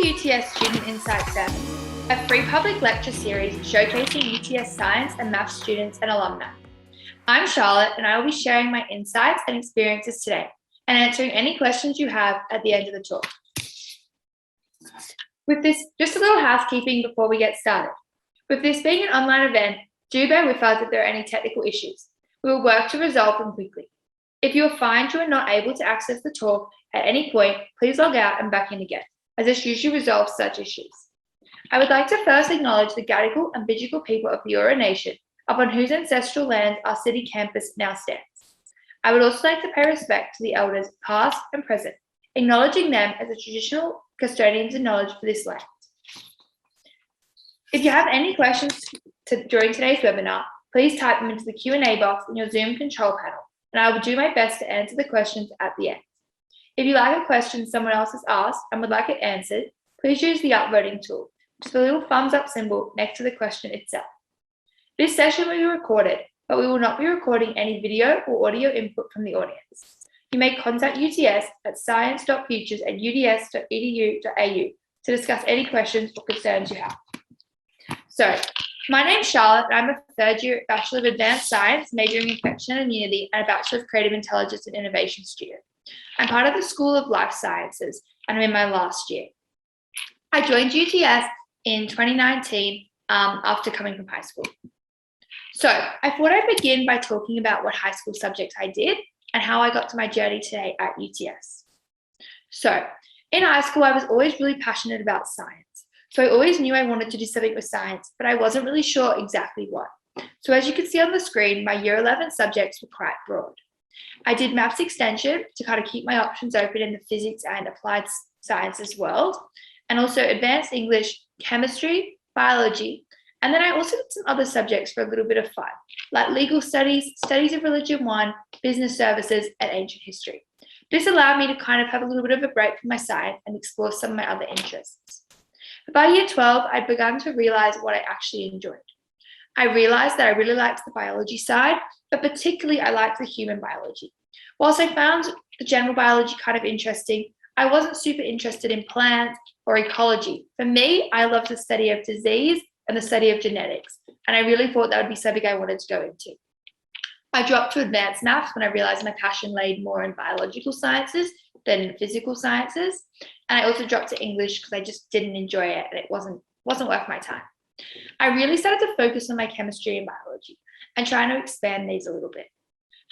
UTS Student Insight 7, a free public lecture series showcasing UTS science and maths students and alumni. I'm Charlotte, and I will be sharing my insights and experiences today and answering any questions you have at the end of the talk. With this, just a little housekeeping before we get started. With this being an online event, do bear with us if there are any technical issues. We will work to resolve them quickly. If you find you are not able to access the talk at any point, please log out and back in again, as this usually resolves such issues. I would like to first acknowledge the Gadigal and Bidjigal people of the Eora Nation, upon whose ancestral land our city campus now stands. I would also like to pay respect to the elders past and present, acknowledging them as the traditional custodians of knowledge for this land. If you have any questions during today's webinar, please type them into the Q&A box in your Zoom control panel, and I will do my best to answer the questions at the end. If you like a question someone else has asked and would like it answered, please use the upvoting tool, which is the little thumbs up symbol next to the question itself. This session will be recorded, but we will not be recording any video or audio input from the audience. You may contact UTS at science.futures@uts.edu.au to discuss any questions or concerns you have. So, my name's Charlotte, and I'm a third year Bachelor of Advanced Science, majoring in Infection and Immunity, and a Bachelor of Creative Intelligence and Innovation student. I'm part of the School of Life Sciences, and I'm in my last year. I joined UTS in 2019 after coming from high school. So I thought I'd begin by talking about what high school subjects I did and how I got to my journey today at UTS. So in high school, I was always really passionate about science. So I always knew I wanted to do something with science, but I wasn't really sure exactly what. So as you can see on the screen, my year 11 subjects were quite broad. I did maths extension to kind of keep my options open in the physics and applied sciences world, and also advanced English, chemistry, biology, and then I also did some other subjects for a little bit of fun, like legal studies, studies of religion 1, business services, and ancient history. This allowed me to kind of have a little bit of a break from my science and explore some of my other interests. But by year 12, I'd begun to realize what I actually enjoyed. I realized that I really liked the biology side, but particularly I liked the human biology. Whilst I found the general biology kind of interesting, I wasn't super interested in plants or ecology. For me, I loved the study of disease and the study of genetics, and I really thought that would be something I wanted to go into. I dropped to advanced maths when I realized my passion laid more in biological sciences than physical sciences, and I also dropped to English because I just didn't enjoy it and it wasn't worth my time. I really started to focus on my chemistry and biology and trying to expand these a little bit.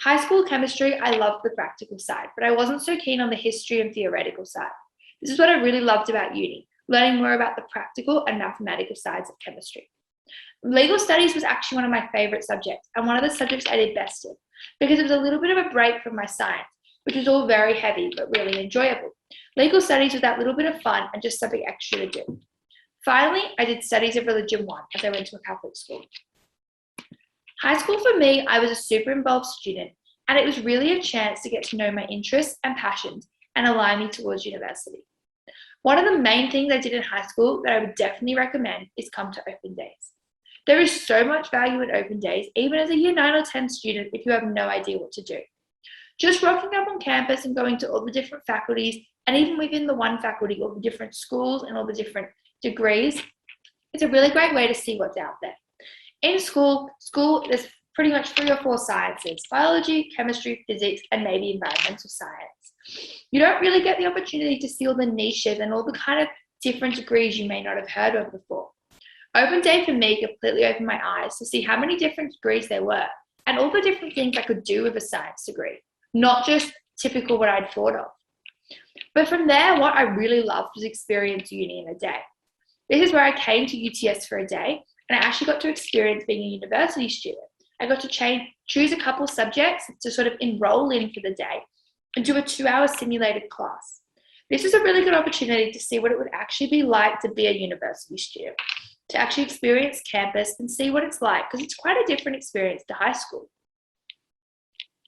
High school chemistry, I loved the practical side, but I wasn't so keen on the history and theoretical side. This is what I really loved about uni, learning more about the practical and mathematical sides of chemistry. Legal studies was actually one of my favorite subjects and one of the subjects I did best in because it was a little bit of a break from my science, which was all very heavy but really enjoyable. Legal studies was that little bit of fun and just something extra to do. Finally, I did studies of religion 1 as I went to a Catholic school. High school for me, I was a super involved student, and it was really a chance to get to know my interests and passions and align me towards university. One of the main things I did in high school that I would definitely recommend is come to open days. There is so much value in open days, even as a year 9 or 10 student if you have no idea what to do. Just rocking up on campus and going to all the different faculties, and even within the one faculty, all the different schools and all the different degrees, it's a really great way to see what's out there. In school, there's pretty much 3 or 4 sciences: biology, chemistry, physics, and maybe environmental science. You don't really get the opportunity to see all the niches and all the kind of different degrees you may not have heard of before. Open day for me completely opened my eyes to see how many different degrees there were and all the different things I could do with a science degree, not just typical what I'd thought of. But from there, what I really loved was experience uni in a day. This is where I came to UTS for a day, and I actually got to experience being a university student. I got to choose a couple subjects to sort of enroll in for the day and do a 2-hour simulated class. This was a really good opportunity to see what it would actually be like to be a university student, to actually experience campus and see what it's like, because it's quite a different experience to high school.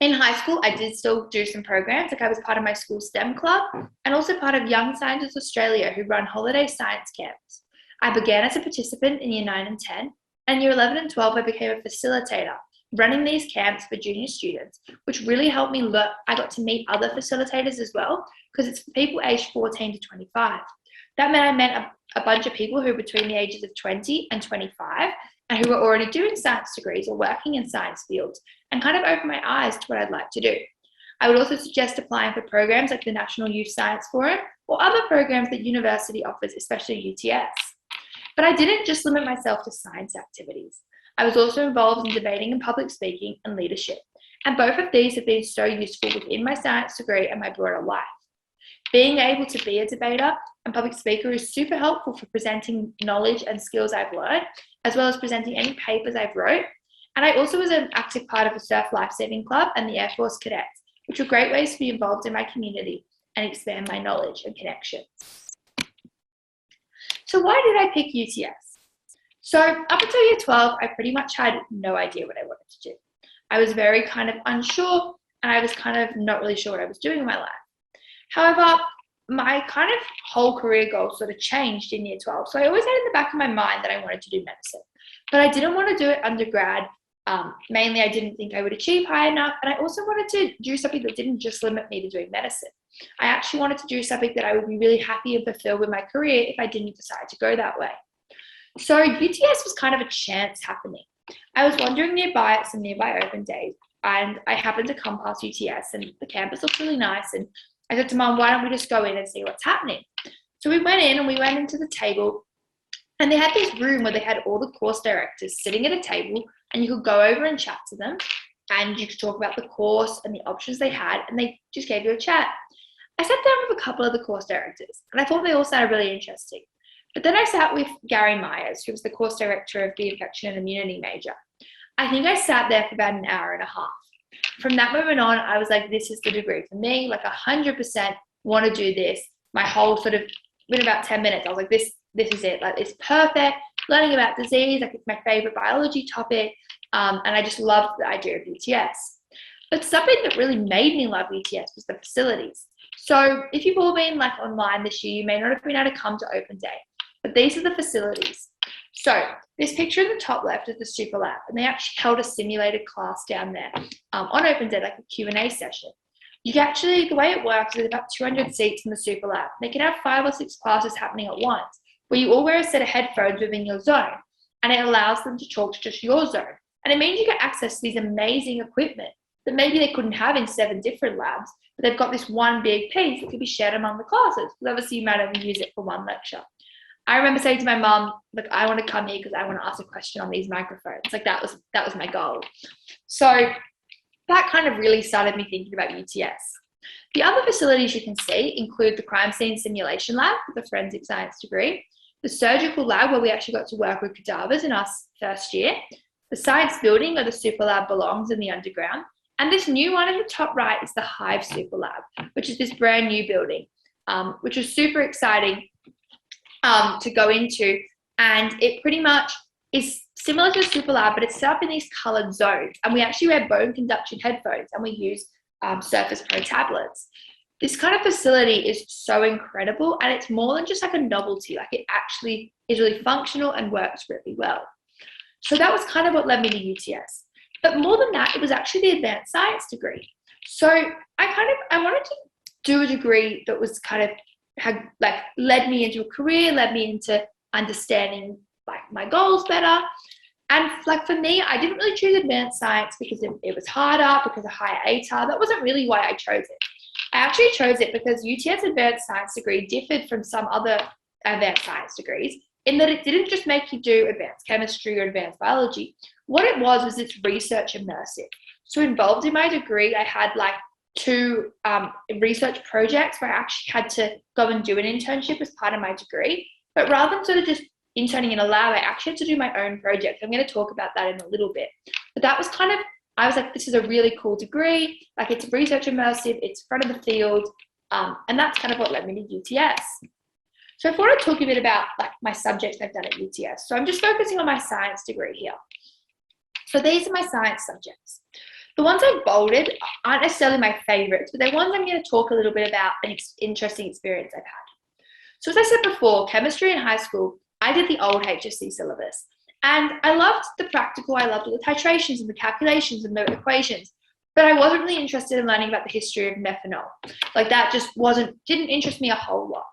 In high school, I did still do some programs, like I was part of my school STEM club and also part of Young Scientists Australia, who run holiday science camps. I began as a participant in year 9 and 10, and year 11 and 12, I became a facilitator, running these camps for junior students, which really helped me learn. I got to meet other facilitators as well, because it's for people aged 14 to 25. That meant I met a bunch of people who were between the ages of 20 and 25 and who were already doing science degrees or working in science fields, and kind of opened my eyes to what I'd like to do. I would also suggest applying for programs like the National Youth Science Forum or other programs that university offers, especially UTS. But I didn't just limit myself to science activities. I was also involved in debating and public speaking and leadership. And both of these have been so useful within my science degree and my broader life. Being able to be a debater and public speaker is super helpful for presenting knowledge and skills I've learned, as well as presenting any papers I've wrote. And I also was an active part of the Surf Lifesaving Club and the Air Force Cadets, which were great ways to be involved in my community and expand my knowledge and connections. So why did I pick UTS? So up until year 12, I pretty much had no idea what I wanted to do. I was very kind of unsure, and I was kind of not really sure what I was doing in my life. However, my kind of whole career goals sort of changed in year 12. So I always had in the back of my mind that I wanted to do medicine, but I didn't want to do it undergrad. Mainly, I didn't think I would achieve high enough, and I also wanted to do something that didn't just limit me to doing medicine. I actually wanted to do something that I would be really happy and fulfilled with my career if I didn't decide to go that way. So UTS was kind of a chance happening. I was wandering nearby at some nearby open days, and I happened to come past UTS, and the campus looked really nice, and I said to Mum, why don't we just go in and see what's happening? So we went in, and we went into the table, and they had this room where they had all the course directors sitting at a table, and you could go over and chat to them, and you could talk about the course and the options they had, and they just gave you a chat. I sat down with a couple of the course directors, and I thought they all sounded really interesting. But then I sat with Gary Myers, who was the course director of the infection and immunity major. I think I sat there for about an hour and a half. From that moment on, I was like, this is the degree for me, like 100% want to do this. My whole sort of, within about 10 minutes, I was like, this is it. Like, it's perfect. Learning about disease, like it's my favorite biology topic. And I just loved the idea of UTS. But something that really made me love UTS was the facilities. So if you've all been like online this year, you may not have been able to come to open day, but these are the facilities. So this picture in the top left is the super lab, and they actually held a simulated class down there on open day, like a Q&A session. You can actually, the way it works is about 200 seats in the super lab. They can have 5 or 6 classes happening at once, where you all wear a set of headphones within your zone, and it allows them to talk to just your zone. And it means you get access to these amazing equipment that maybe they couldn't have in 7 different labs, but they've got this one big piece that can be shared among the classes, because obviously you might only use it for one lecture. I remember saying to my mum, look, I want to come here because I want to ask a question on these microphones. Like that was my goal. So that kind of really started me thinking about UTS. The other facilities you can see include the crime scene simulation lab with a forensic science degree, the surgical lab where we actually got to work with cadavers in our first year, the science building where the super lab belongs in the underground, and this new one in the top right is the Hive Super Lab, which is this brand new building, which was super exciting to go into, and it pretty much is similar to the super lab, but it's set up in these colored zones, and we actually wear bone conduction headphones, and we use Surface Pro tablets. This kind of facility is so incredible, and it's more than just like a novelty. Like it actually is really functional and works really well. So that was kind of what led me to UTS. But more than that, it was actually the advanced science degree. So I wanted to do a degree that was kind of had like led me into a career, led me into understanding like my goals better. And like for me, I didn't really choose advanced science because it was harder, because of higher ATAR. That wasn't really why I chose it. I actually chose it because UTS advanced science degree differed from some other advanced science degrees in that it didn't just make you do advanced chemistry or advanced biology. What it was it's research immersive. So involved in my degree, I had like 2 research projects where I actually had to go and do an internship as part of my degree. But rather than sort of just interning in a lab, I actually had to do my own project. I'm going to talk about that in a little bit. But that was kind of, I was like, this is a really cool degree. Like it's research immersive, it's front of the field. And that's kind of what led me to UTS. So I thought I'd talk a bit about like my subjects I've done at UTS. So I'm just focusing on my science degree here. So these are my science subjects. The ones I bolded aren't necessarily my favorites, but they're ones I'm going to talk a little bit about an interesting experience I've had. So as I said before, chemistry in high school, I did the old HSC syllabus. And I loved the practical, I loved all the titrations and the calculations and the equations, but I wasn't really interested in learning about the history of methanol. Like that just didn't interest me a whole lot.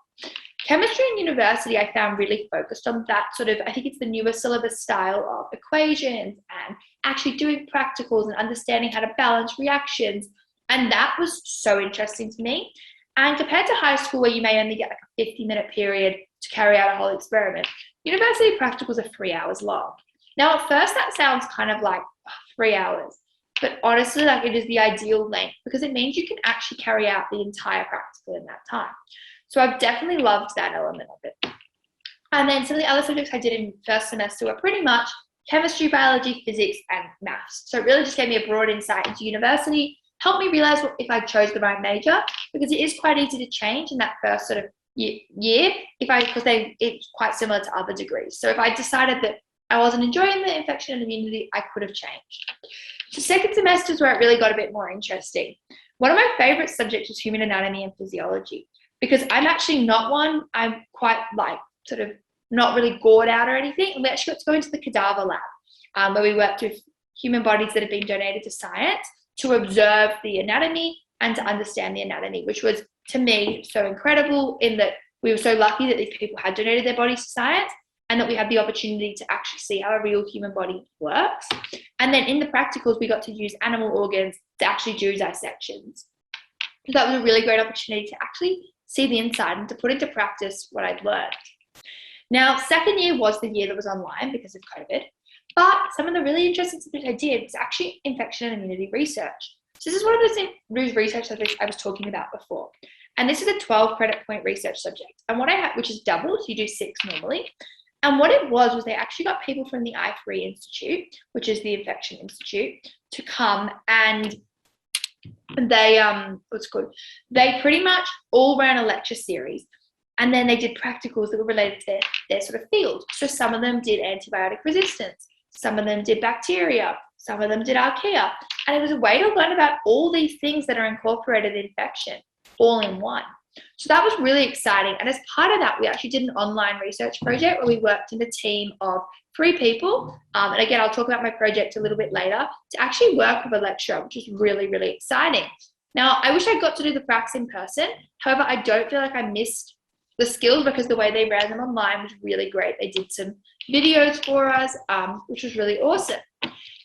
Chemistry in university I found really focused on that sort of, I think it's the newer syllabus style of equations and actually doing practicals and understanding how to balance reactions. And that was so interesting to me. And compared to high school, where you may only get like a 50-minute period to carry out a whole experiment, university practicals are 3 hours long. Now, at first, that sounds kind of like 3 hours, but honestly, like it is the ideal length because it means you can actually carry out the entire practical in that time. So I've definitely loved that element of it. And then some of the other subjects I did in first semester were pretty much chemistry, biology, physics, and maths. So it really just gave me a broad insight into university, helped me realize if I chose the right major, because it is quite easy to change in that first sort of year because it's quite similar to other degrees. So if I decided that I wasn't enjoying the infection and immunity, I could have changed. So second semester is where it really got a bit more interesting. One of my favorite subjects was human anatomy and physiology, because I'm actually not one, I'm quite like sort of not really gored out or anything. And we actually got to go into the cadaver lab where we worked with human bodies that have been donated to science to observe the anatomy and to understand the anatomy, which was, to me, so incredible in that we were so lucky that these people had donated their bodies to science and that we had the opportunity to actually see how a real human body works. And then in the practicals, we got to use animal organs to actually do dissections. So that was a really great opportunity to actually see the inside and to put into practice what I'd learned. Now, second year was the year that was online because of COVID, but some of the really interesting subjects I did was actually infection and immunity research. So this is one of those research subjects I was talking about before. And this is a 12 credit point research subject. And what I had, which is double, so you do 6 normally. And what it was they actually got people from the I3 Institute, which is the Infection Institute, to come and they, they pretty much all ran a lecture series. And then they did practicals that were related to their sort of field. So some of them did antibiotic resistance. Some of them did bacteria. Some of them did archaea. And it was a way to learn about all these things that are incorporated in infection, all in one. So that was really exciting. And as part of that, we actually did an online research project where we worked in a team of 3 people. And again, I'll talk about my project a little bit later, to actually work with a lecturer, which is really, really exciting. Now, I wish I got to do the pracs in person. However, I don't feel like I missed the skills because the way they ran them online was really great. They did some videos for us, which was really awesome.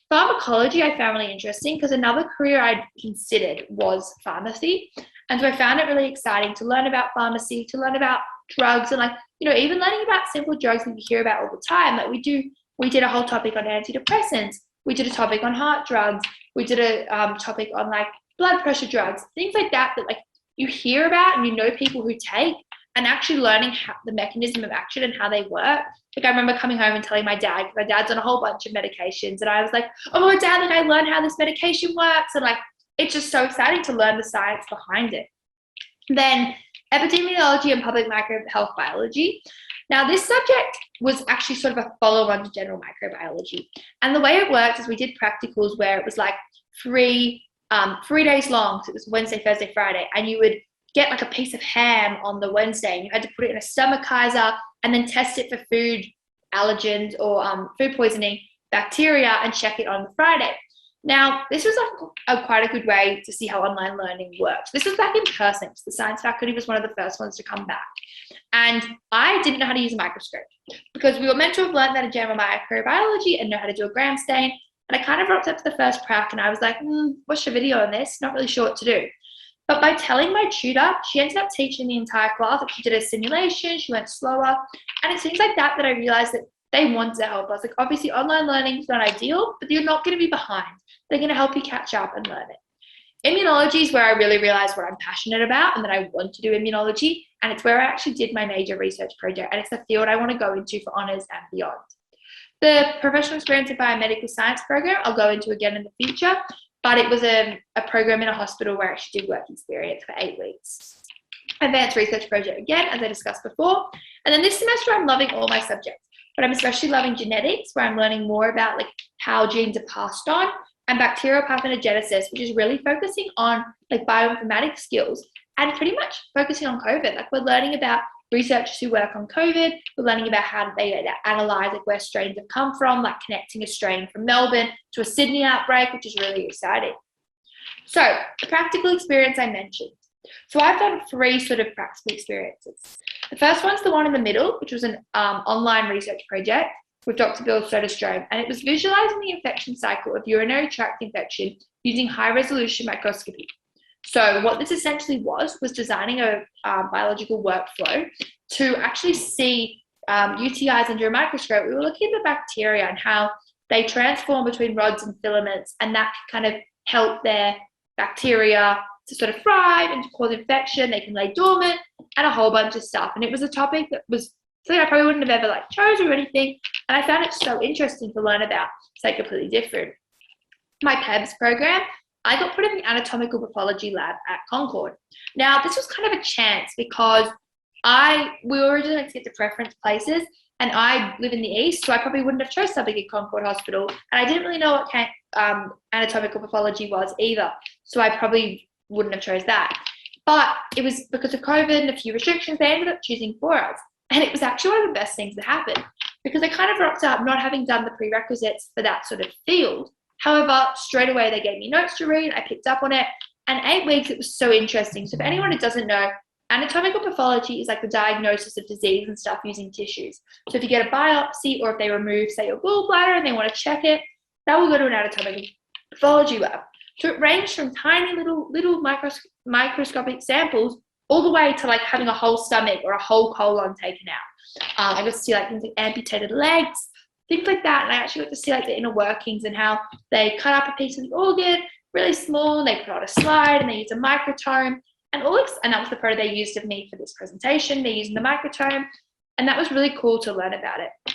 Pharmacology I found really interesting because another career I'd considered was pharmacy. And so I found it really exciting to learn about pharmacy, to learn about drugs, and even learning about simple drugs that you hear about all the time. Like we did a whole topic on antidepressants. We did a topic on heart drugs. We did a topic on like blood pressure drugs, things like that like you hear about and you know people who take, and actually learning the mechanism of action and how they work. Like I remember coming home and telling my dad, because my dad's on a whole bunch of medications, and I was like, oh my Dad, like I learned how this medication works. And like, it's just so exciting to learn the science behind it. Then epidemiology and public microhealth biology. Now this subject was actually sort of a follow-on to general microbiology. And the way it worked is we did practicals where it was like 3 days long. So it was Wednesday, Thursday, Friday, and you would get like a piece of ham on the Wednesday and you had to put it in a stomachizer and then test it for food allergens or food poisoning bacteria and check it on the Friday. Now, this was like quite a good way to see how online learning works. This was back in person because the science faculty was one of the first ones to come back. And I didn't know how to use a microscope because we were meant to have learned that in general microbiology and know how to do a gram stain. And I kind of rocked up to the first prac and I was like, watch a video on this, not really sure what to do. But by telling my tutor, she ended up teaching the entire class. She did a simulation, she went slower. And it's things like that I realized that they wanted to help us. Like obviously online learning is not ideal, but you're not going to be behind. They're going to help you catch up and learn it. Immunology is where I really realized what I'm passionate about and that I want to do immunology. And it's where I actually did my major research project. And it's the field I want to go into for honours and beyond. The professional experience in biomedical science program, I'll go into again in the future. But it was a program in a hospital where I actually did work experience for 8 weeks. Advanced research project again, as I discussed before. And then this semester, I'm loving all my subjects, but I'm especially loving genetics, where I'm learning more about like how genes are passed on, and bacterial pathogenesis, which is really focusing on like bioinformatics skills and pretty much focusing on COVID. Like we're learning about researchers who work on COVID. We're learning about how they analyze like where strains have come from, like connecting a strain from Melbourne to a Sydney outbreak, which is really exciting. So the practical experience I mentioned. So I've done 3 sort of practical experiences. The first one's the one in the middle, which was an online research project with Dr. Bill Soderstrom, and it was visualizing the infection cycle of urinary tract infection using high-resolution microscopy. So what this essentially was designing a biological workflow to actually see UTIs under a microscope. We were looking at the bacteria and how they transform between rods and filaments, and that can kind of help their bacteria to sort of thrive and to cause infection. They can lay dormant and a whole bunch of stuff. And it was a topic that was something I probably wouldn't have ever chose or anything. And I found it so interesting to learn about, so completely different. My PEBS program, I got put in the anatomical pathology lab at Concord. Now, this was kind of a chance because we were originally meant to get to preference places, and I live in the east, so I probably wouldn't have chose something at Concord Hospital. And I didn't really know what anatomical pathology was either, so I probably wouldn't have chose that. But it was because of COVID and a few restrictions, they ended up choosing for us. And it was actually one of the best things that happened, because I kind of rocked up not having done the prerequisites for that sort of field. However, straight away they gave me notes to read, I picked up on it, and 8 weeks, it was so interesting. So for anyone who doesn't know, anatomical pathology is like the diagnosis of disease and stuff using tissues. So if you get a biopsy, or if they remove, say, your gallbladder and they want to check it, that will go to an anatomical pathology lab. So it ranged from tiny little microscopic samples all the way to having a whole stomach or a whole colon taken out. I got to see things like amputated legs, things like that. And I actually got to see the inner workings and how they cut up a piece of the organ, really small, and they put it on a slide and they use a microtome. And that was the photo they used of me for this presentation. They're using the microtome, and that was really cool to learn about it.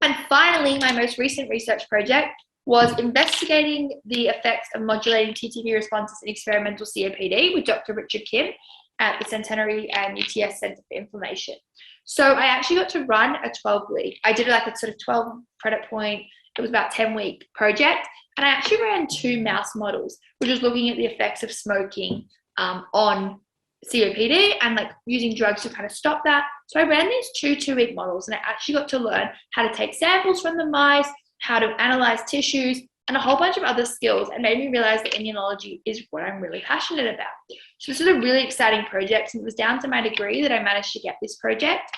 And finally, my most recent research project was investigating the effects of modulating TTP responses in experimental COPD with Dr. Richard Kim at the Centenary and UTS Center for Inflammation. So I actually got to run a 12-week. I did a sort of 12 credit point. It was about 10-week project, and I actually ran 2 mouse models, which was looking at the effects of smoking on COPD and using drugs to kind of stop that. So I ran these 2-week models, and I actually got to learn how to take samples from the mice, how to analyze tissues, and a whole bunch of other skills, and made me realize that immunology is what I'm really passionate about. So this was a really exciting project, and it was down to my degree that I managed to get this project.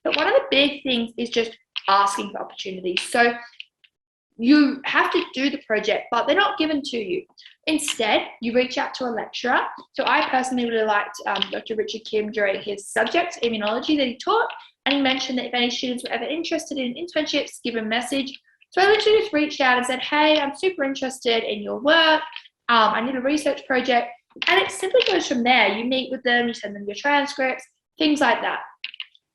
But one of the big things is just asking for opportunities. So you have to do the project, but they're not given to you. Instead, you reach out to a lecturer. So I personally really liked Dr. Richard Kim during his subject, immunology, that he taught. And he mentioned that if any students were ever interested in internships, give him a message. So I literally just reached out and said, hey, I'm super interested in your work. I need a research project. And it simply goes from there. You meet with them, you send them your transcripts, things like that.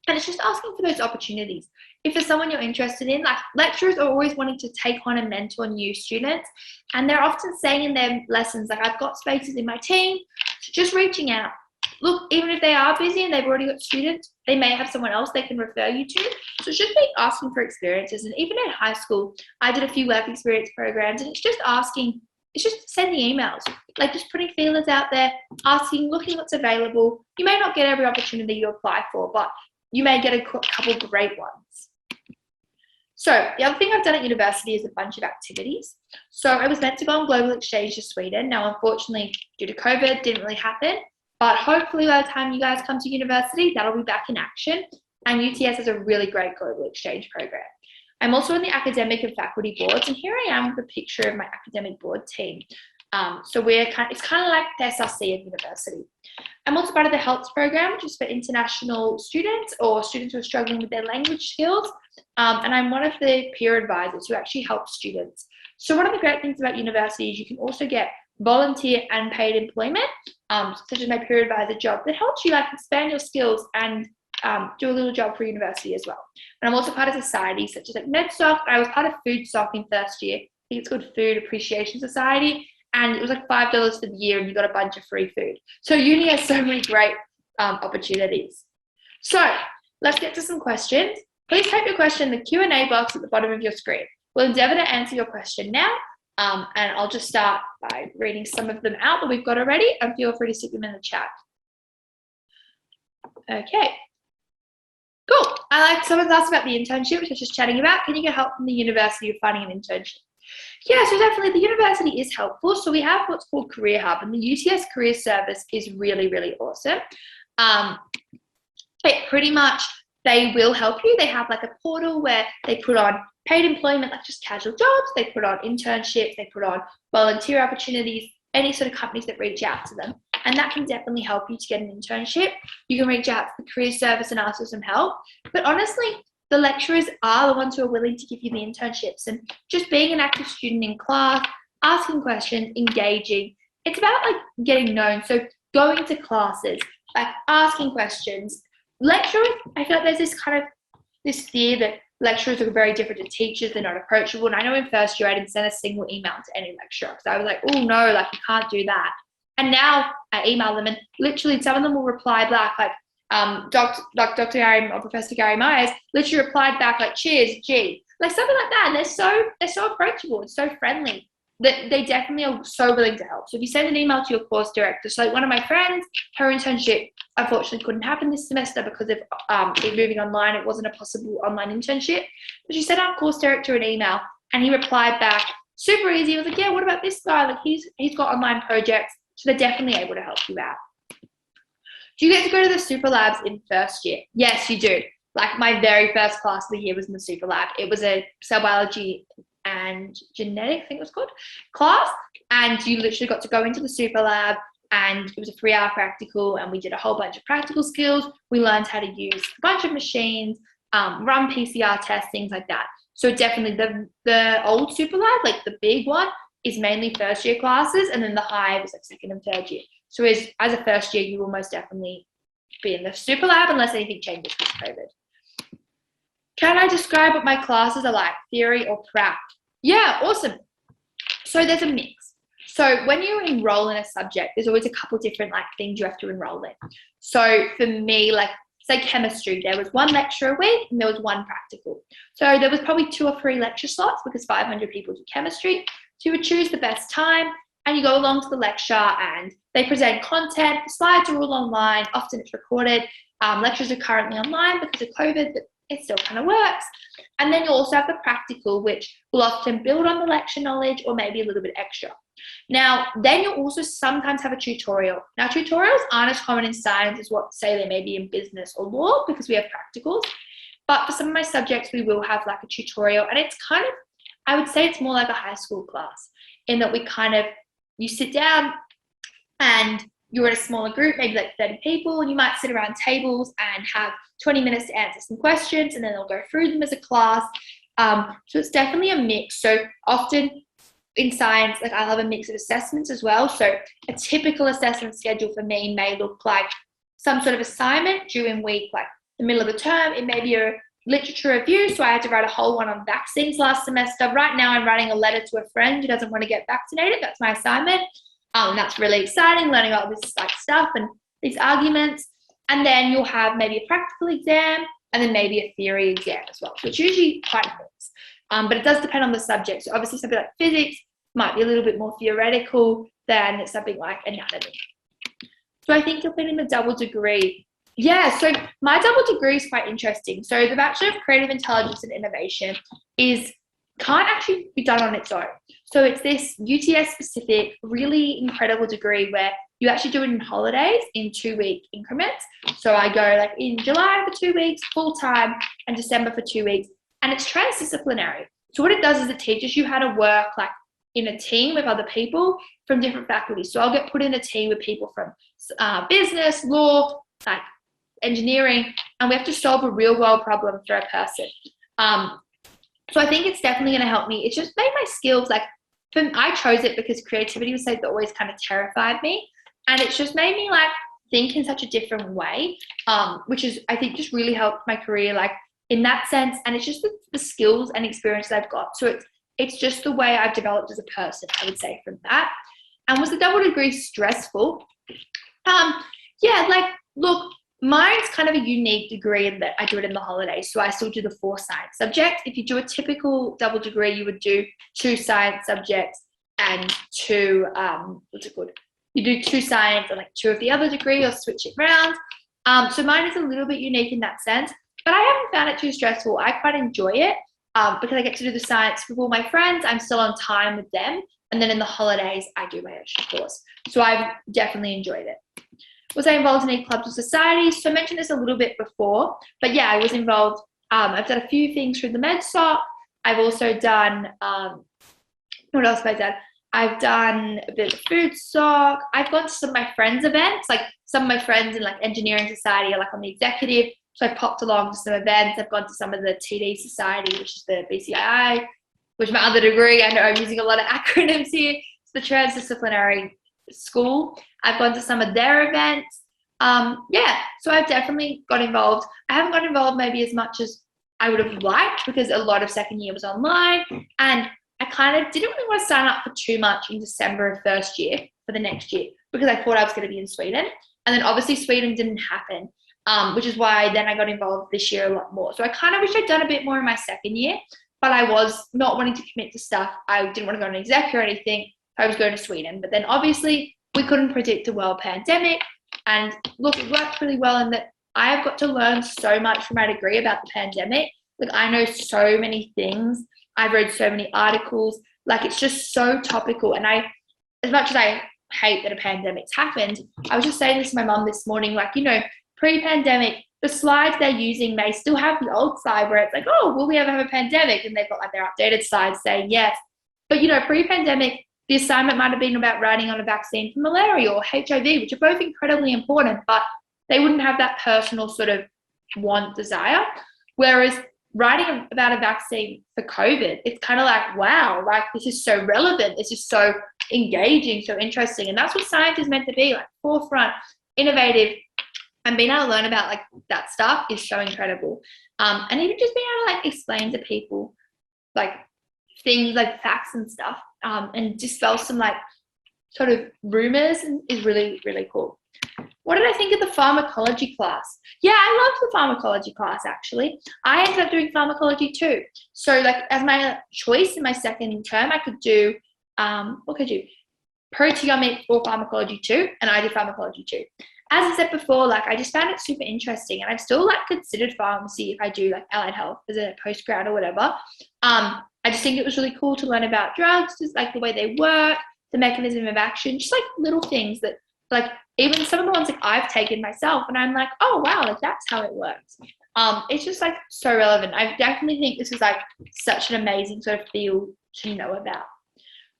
And it's just asking for those opportunities. If there's someone you're interested in, lecturers are always wanting to take on and mentor new students. And they're often saying in their lessons, I've got spaces in my team. So just reaching out. Look, even if they are busy and they've already got students, they may have someone else they can refer you to. So it's just asking for experiences. And even in high school, I did a few work experience programs, and it's just sending emails, just putting feelers out there, asking, looking what's available. You may not get every opportunity you apply for, but you may get a couple of great ones. So the other thing I've done at university is a bunch of activities. So I was meant to go on global exchange to Sweden. Now, unfortunately, due to COVID, didn't really happen. But hopefully by the time you guys come to university, that'll be back in action. And UTS has a really great global exchange program. I'm also on the academic and faculty boards, and here I am with a picture of my academic board team. So it's kind of like the SRC of university. I'm also part of the HELPS program, which is for international students or students who are struggling with their language skills. And I'm one of the peer advisors who actually help students. So one of the great things about university is you can also get volunteer and paid employment, such as my peer advisor job, that helps you expand your skills and do a little job for university as well. And I'm also part of societies such as MedSoc. I was part of FoodSoc in first year. I think it's called Food Appreciation Society. And it was $5 for the year, and you got a bunch of free food. So uni has so many great opportunities. So let's get to some questions. Please type your question in the Q&A box at the bottom of your screen. We'll endeavour to answer your question now. And I'll just start by reading some of them out that we've got already, and feel free to stick them in the chat. Okay. Cool. Someone's asked about the internship, which I was just chatting about. Can you get help from the university with finding an internship? Yeah, so definitely the university is helpful. So we have what's called Career Hub, and the UTS Career Service is really, really awesome. It pretty much, they will help you. They have like a portal where they put on paid employment, like just casual jobs. They put on internships. They put on volunteer opportunities, any sort of companies that reach out to them. And that can definitely help you to get an internship. You can reach out to the career service and ask for some help. But honestly, the lecturers are the ones who are willing to give you the internships, and just being an active student in class, asking questions, engaging. It's about like getting known. So going to classes, like asking questions. Lecturers, I feel like there's this kind of this fear that lecturers are very different to teachers. They're not approachable. And I know in first year I didn't send a single email to any lecturer because I was like, oh no, like you can't do that. And now I email them, and literally some of them will reply back like, Dr. Gary or Professor Gary Myers literally replied back like, cheers, G, like something like that. And they're so approachable and so friendly that they definitely are so willing to help. So if you send an email to your course director, so like one of my friends, her internship unfortunately couldn't happen this semester because of it moving online. It wasn't a possible online internship, but she sent our course director an email, and he replied back super easy. He was like, yeah, what about this guy? Like he's got online projects, so they're definitely able to help you out. Do you get to go to the super labs in first year? Yes, you do. Like my very first class of the year was in the super lab. It was a cell biology and genetics, I think it was called, class. And you literally got to go into the super lab, and it was a 3-hour practical, and we did a whole bunch of practical skills. We learned how to use a bunch of machines, run PCR tests, things like that. So definitely the old super lab, like the big one, is mainly first year classes, and then the hive is like second and third year. So as a first year, you will most definitely be in the super lab unless anything changes with COVID. Can I describe what my classes are like, theory or prac? Yeah, awesome. So there's a mix. So when you enroll in a subject, there's always a couple different like things you have to enroll in. So for me, like say chemistry, there was one lecture a week and there was one practical. So there was probably 2 or 3 lecture slots because 500 people do chemistry. So you would choose the best time, and you go along to the lecture, and they present content. The slides are all online. Often it's recorded. Lectures are currently online because of COVID, but it still kind of works. And then you also have the practical, which will often build on the lecture knowledge or maybe a little bit extra. Now, then you'll also sometimes have a tutorial. Now, tutorials aren't as common in science as what, say, they may be in business or law because we have practicals. But for some of my subjects, we will have like a tutorial, and it's kind of, I would say it's more like a high school class in that you sit down and you're in a smaller group, maybe like 30 people, and you might sit around tables and have 20 minutes to answer some questions, and then they'll go through them as a class. So it's definitely a mix. So often in science, like I'll have a mix of assessments as well. So a typical assessment schedule for me may look like some sort of assignment during week, like the middle of the term. It may be a literature review. So I had to write a whole one on vaccines last semester. Right now I'm writing a letter to a friend who doesn't want to get vaccinated. That's my assignment. That's really exciting, learning all this like stuff and these arguments. And then you'll have maybe a practical exam and then maybe a theory exam as well. So it's usually quite a mix. But it does depend on the subject. So obviously something like physics might be a little bit more theoretical than something like anatomy. So I think you'll fit in the double degree. Yeah, so my double degree is quite interesting. So the Bachelor of Creative Intelligence and Innovation can't actually be done on its own. So it's this UTS specific, really incredible degree where you actually do it in holidays in 2-week increments. So I go like in July for 2 weeks, full time, and December for 2 weeks. And it's transdisciplinary. So what it does is it teaches you how to work like in a team with other people from different faculties. So I'll get put in a team with people from business, law, like engineering, and we have to solve a real world problem for a person. So I think it's definitely going to help me. It's just made my skills like, I chose it because creativity was something that always kind of terrified me. And it's just made me like think in such a different way, which is, I think, just really helped my career like in that sense. And it's just the skills and experience that I've got. So it's just the way I've developed as a person, I would say, from that. And was the double degree stressful? Yeah, like, look, mine's kind of a unique degree in that I do it in the holidays. So I still do the 4 science subjects. If you do a typical double degree, you would do 2 science subjects and 2, You do 2 science and like 2 of the other degree, or switch it around. So mine is a little bit unique in that sense, but I haven't found it too stressful. I quite enjoy it. because I get to do the science with all my friends, I'm still on time with them. And then in the holidays, I do my extra course. So I've definitely enjoyed it. Was I involved in any clubs or societies? So I mentioned this a little bit before, but yeah, I was involved. I've done a few things through the MedSoc. I've also done, what else have I done? I've done a bit of food soc. I've gone to some of my friends' events, like some of my friends in like engineering society are like on the executive. So I popped along to some events. I've gone to some of the TD society, which is the BCII, which is my other degree. I know I'm using a lot of acronyms here. It's the transdisciplinary school. I've gone to some of their events. So I've definitely got involved. I haven't got involved maybe as much as I would have liked because a lot of second year was online, and I kind of didn't really want to sign up for too much in December of first year for the next year because I thought I was going to be in Sweden. And then obviously Sweden didn't happen, which is why then I got involved this year a lot more. So I kind of wish I'd done a bit more in my second year, but I was not wanting to commit to stuff. I didn't want to go on an exec or anything. I was going to Sweden. But then obviously we couldn't predict a world pandemic. And look, it worked really well in that I have got to learn so much from my degree about the pandemic. Like I know so many things. I've read so many articles. Like it's just so topical. And as much as I hate that a pandemic's happened, I was just saying this to my mum this morning, like, pre-pandemic, the slides they're using may still have the old slide where it's like, oh, will we ever have a pandemic? And they've got like their updated slides saying yes. But, pre-pandemic, the assignment might have been about writing on a vaccine for malaria or HIV, which are both incredibly important, but they wouldn't have that personal sort of desire. Whereas writing about a vaccine for COVID, it's kind of like, wow, like this is so relevant. This is so engaging, so interesting. And that's what science is meant to be, like forefront, innovative, and being able to learn about like that stuff is so incredible. And even just being able to like explain to people like things like facts and stuff, and dispel some like sort of rumors is really, really cool. What did I think of the pharmacology class? Yeah, I loved the pharmacology class actually. I ended up doing pharmacology too. So like as my choice in my second term, I could do, what could I do? Proteomics or pharmacology too, and I did pharmacology too. As I said before, like I just found it super interesting, and I've still like considered pharmacy if I do like allied health as a postgrad or whatever. I just think it was really cool to learn about drugs, just like the way they work, the mechanism of action, just like little things that like even some of the ones like I've taken myself and I'm like, oh wow, like that's how it works. It's just like so relevant. I definitely think this is like such an amazing sort of field to know about.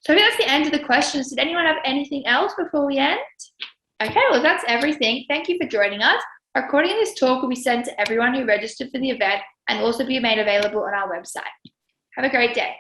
So I think that's the end of the questions. Did anyone have anything else before we end? Okay, well that's everything. Thank you for joining us. A recording of this talk will be sent to everyone who registered for the event and also be made available on our website. Have a great day.